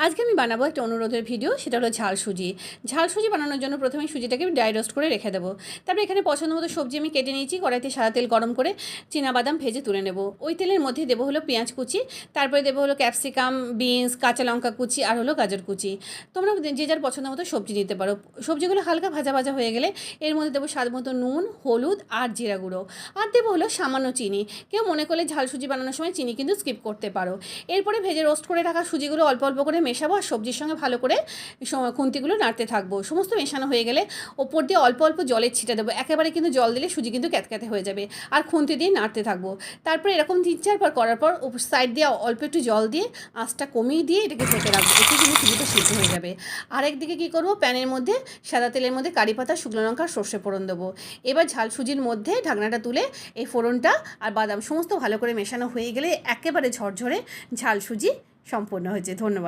আজকে আমি বানাবো একটা অনুরোধের ভিডিও, সেটা হলো ঝাল সুজি। ঝাল সুজি বানানোর জন্য প্রথমে সুজিটাকে আমি ড্রাই রোস্ট করে রেখে দেবো। তারপরে এখানে পছন্দ মতো সবজি আমি কেটে নিয়েছি। কড়াইতে সাদা তেল গরম করে বাদাম ভেজে তুলে নেব। ওই তেলের মধ্যে দেবো হলো পেঁয়াজ কুচি, তারপরে দেবো হলো ক্যাপসিকাম, বিনস, কাঁচা লঙ্কা কুচি আর হলো গাজর কুচি। তোমরা যে যার পছন্দ মতো সবজি নিতে পারো। সবজিগুলো হালকা ভাজা ভাজা হয়ে গেলে এর মধ্যে দেবো স্বাদ মতো নুন, হলুদ আর জিরা গুঁড়ো, আর দেবো হলো সামান্য চিনি। কেউ মনে করলে ঝাল সুজি বানানোর সময় চিনি কিন্তু স্কিপ করতে পারো। এরপরে ভেজে রোস্ট করে রাখা সুজিগুলো অল্প অল্প করে মেশাবো আর সবজির সঙ্গে ভালো করে খুন্তিগুলো নাড়তে থাকবো। সমস্ত মেশানো হয়ে গেলে ওপর দিয়ে অল্প অল্প জলের ছিটা দেবো। একেবারে কিন্তু জল দিলে সুজি কিন্তু ক্যাতক্যাতে হয়ে যাবে। আর খুন্তি দিয়ে নাড়তে থাকবো। তারপরে এরকম 3-4 বার করার পর সাইড দিয়ে অল্প একটু জল দিয়ে আঁচটা কমিয়ে দিয়ে এটাকে ঢেকে রাখবো। এতে কিন্তু সুজিটা সিদ্ধ হয়ে যাবে। আর একদিকে কী করবো, প্যানের মধ্যে সাদা তেলের মধ্যে কারি পাতা, শুকনো লঙ্কা, সর্ষে ফোড়ন দেবো। এবার ঝাল সুজির মধ্যে ঢাকনাটা তুলে এই ফোড়নটা আর বাদাম সমস্ত ভালো করে মেশানো হয়ে গেলে একেবারে ঝরঝরে ঝাল সুজি সম্পূর্ণ হয়েছে। ধন্যবাদ।